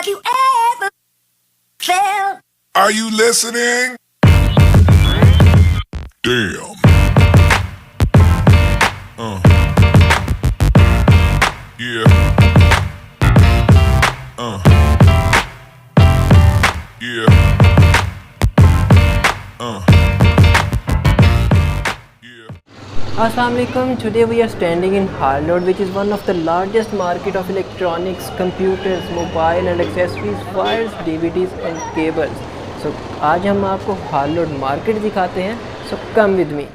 Have you ever felt? Are you listening? Damn. Yeah. Yeah. Assalamualaikum. Today we are standing in Harlot, which is one of the largest market of electronics, computers, mobile and accessories, wires, DVDs and cables. So आज हम आपको Harlot market दिखाते हैं. So come with me.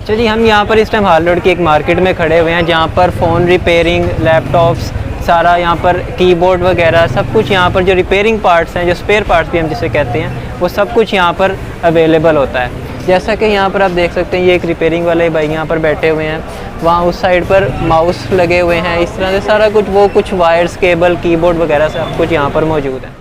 चलिए हम यहाँ पर इस टाइम हार्लोड की एक मार्केट में खड़े हुए हैं जहाँ पर फ़ोन रिपेयरिंग, लैपटॉप्स, सारा यहाँ पर कीबोर्ड वगैरह सब कुछ यहाँ पर जो रिपेयरिंग पार्ट्स हैं, जो स्पेयर पार्ट्स भी हम जिसे कहते हैं, वो सब कुछ यहाँ पर अवेलेबल होता है। जैसा कि यहाँ पर आप देख सकते हैं, ये एक रिपेयरिंग वाले भाई यहाँ पर बैठे हुए हैं, वहाँ उस साइड पर माउस लगे हुए हैं, इस तरह से सारा कुछ वो कुछ वायर्स, केबल, कीबोर्ड वगैरह सब कुछ यहाँ पर मौजूद है।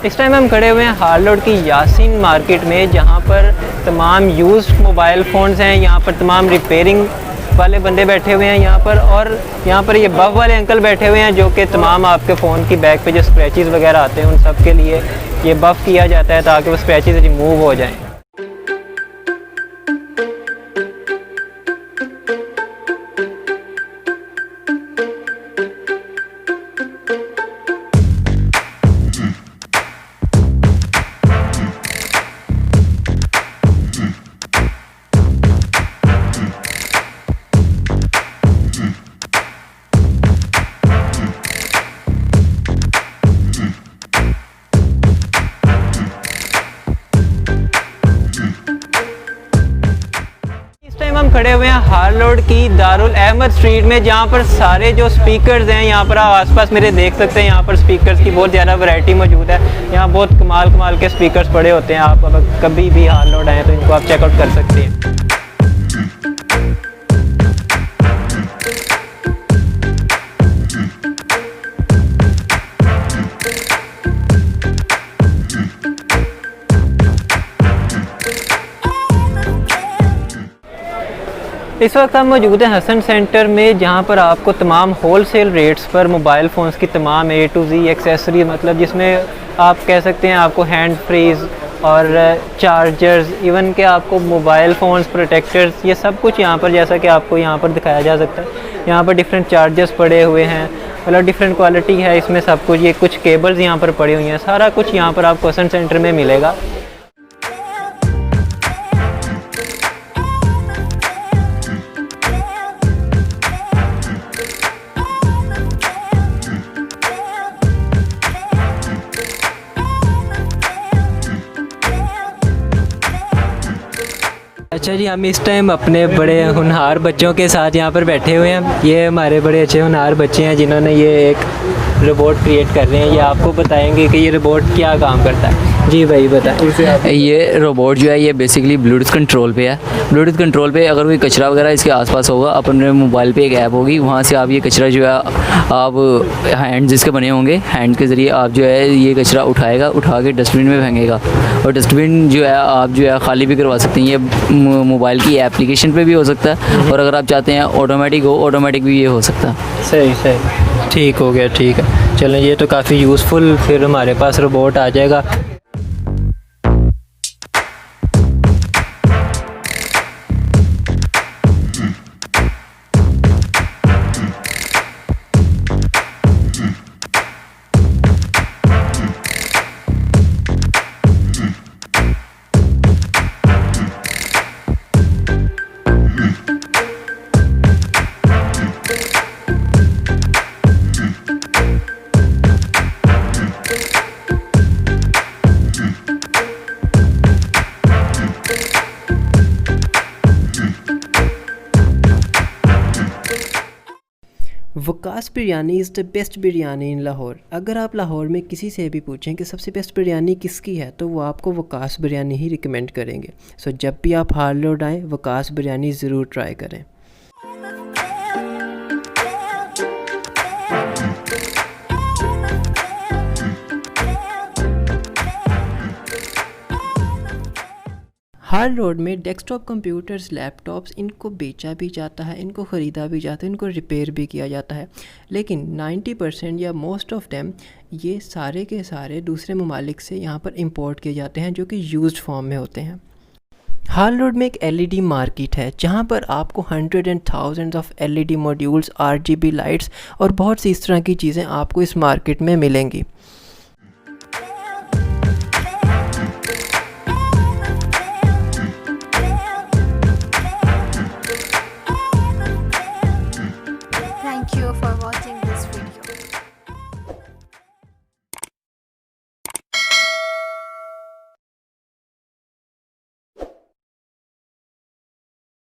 इस टाइम हम खड़े हुए हैं हार्लोड की यासीन मार्केट में, जहां पर तमाम यूज्ड मोबाइल फ़ोन्स हैं। यहां पर तमाम रिपेयरिंग वाले बंदे बैठे हुए हैं यहाँ पर, और यहाँ पर ये बफ वाले अंकल बैठे हुए हैं जो कि तमाम आपके फ़ोन की बैक पे जो स्क्रैचेस वगैरह आते हैं उन सब के लिए ये बफ़ किया जाता है ताकि वो स्क्रैचेस रिमूव हो जाएँ। हम खड़े हुए हैं हार्लोड की दारुल अहमद स्ट्रीट में, जहाँ पर सारे जो स्पीकर्स हैं, यहाँ पर आप आसपास मेरे देख सकते हैं, यहाँ पर स्पीकर्स की बहुत ज़्यादा वैरायटी मौजूद है। यहाँ बहुत कमाल के स्पीकर्स पड़े होते हैं। आप अगर कभी भी हार्लोड आए तो इनको आप चेकआउट कर सकते हैं। इस वक्त हम मौजूद हैं हसन सेंटर में, जहां पर आपको तमाम होलसेल रेट्स पर मोबाइल फ़ोन्स की तमाम A to Z एक्सेसरी, मतलब जिसमें आप कह सकते हैं आपको हैंड फ्रीज़ और चार्जर्स, इवन के आपको मोबाइल फ़ोन्स, प्रोटेक्टर्स, ये सब कुछ यहाँ पर, जैसा कि आपको यहाँ पर दिखाया जा सकता है, यहाँ पर डिफरेंट चार्जर्स पड़े हुए हैं, मतलब डिफरेंट क्वालिटी है इसमें सब कुछ। ये कुछ केबल्स यहाँ पर पड़ी हुई हैं, सारा कुछ यहाँ पर आपको हसन सेंटर में मिलेगा। अच्छा जी, हम इस टाइम अपने बड़े होनहार बच्चों के साथ यहाँ पर बैठे हुए हैं। ये हमारे बड़े अच्छे होनहार बच्चे हैं जिन्होंने ये एक रोबोट क्रिएट कर रहे हैं। ये आपको बताएंगे कि ये रोबोट क्या काम करता है। जी भाई बताएं। ये रोबोट जो है ये बेसिकली ब्लूटूथ कंट्रोल पे है। ब्लूटूथ कंट्रोल पे अगर कोई कचरा वगैरह इसके आसपास होगा, अपने मोबाइल पे एक ऐप होगी, वहाँ से आप ये कचरा जो है आप हैंड जिसके बने होंगे, हैंड के ज़रिए आप जो है ये कचरा उठाएगा, उठा के डस्टबिन में फेंकेगा। और डस्टबिन जो है आप जो है खाली भी करवा सकते हैं। ये मोबाइल की एप्लीकेशन पे भी हो सकता है, और अगर आप चाहते हैं ऑटोमेटिक हो, ऑटोमेटिक भी ये हो सकता है। सही ठीक हो गया, ठीक है। चलें, ये तो काफ़ी यूज़फुल फिर हमारे पास रोबोट आ जाएगा। Waqas biryani is the best biryani in Lahore. अगर आप लाहौर में किसी से भी पूछें कि सबसे बेस्ट बिरयानी किसकी है तो वो आपको वकास बिरयानी ही रिकमेंड करेंगे। सो जब भी आप हाल रोड आएँ वकास बिरयानी ज़रूर ट्राई करें। हाल रोड में डेस्कटॉप कंप्यूटर्स, लैपटॉप्स इनको बेचा भी जाता है, इनको ख़रीदा भी जाता है, इनको रिपेयर भी किया जाता है, लेकिन 90% या मोस्ट ऑफ देम ये सारे के सारे दूसरे ममालिक से यहाँ पर इंपोर्ट किए जाते हैं जो कि यूज्ड फॉर्म में होते हैं। हाल रोड में एक LED मार्केट है जहाँ पर आपको hundred and thousands of LED modules, RGB lights और बहुत सी इस तरह की चीज़ें आपको इस मार्केट में मिलेंगी।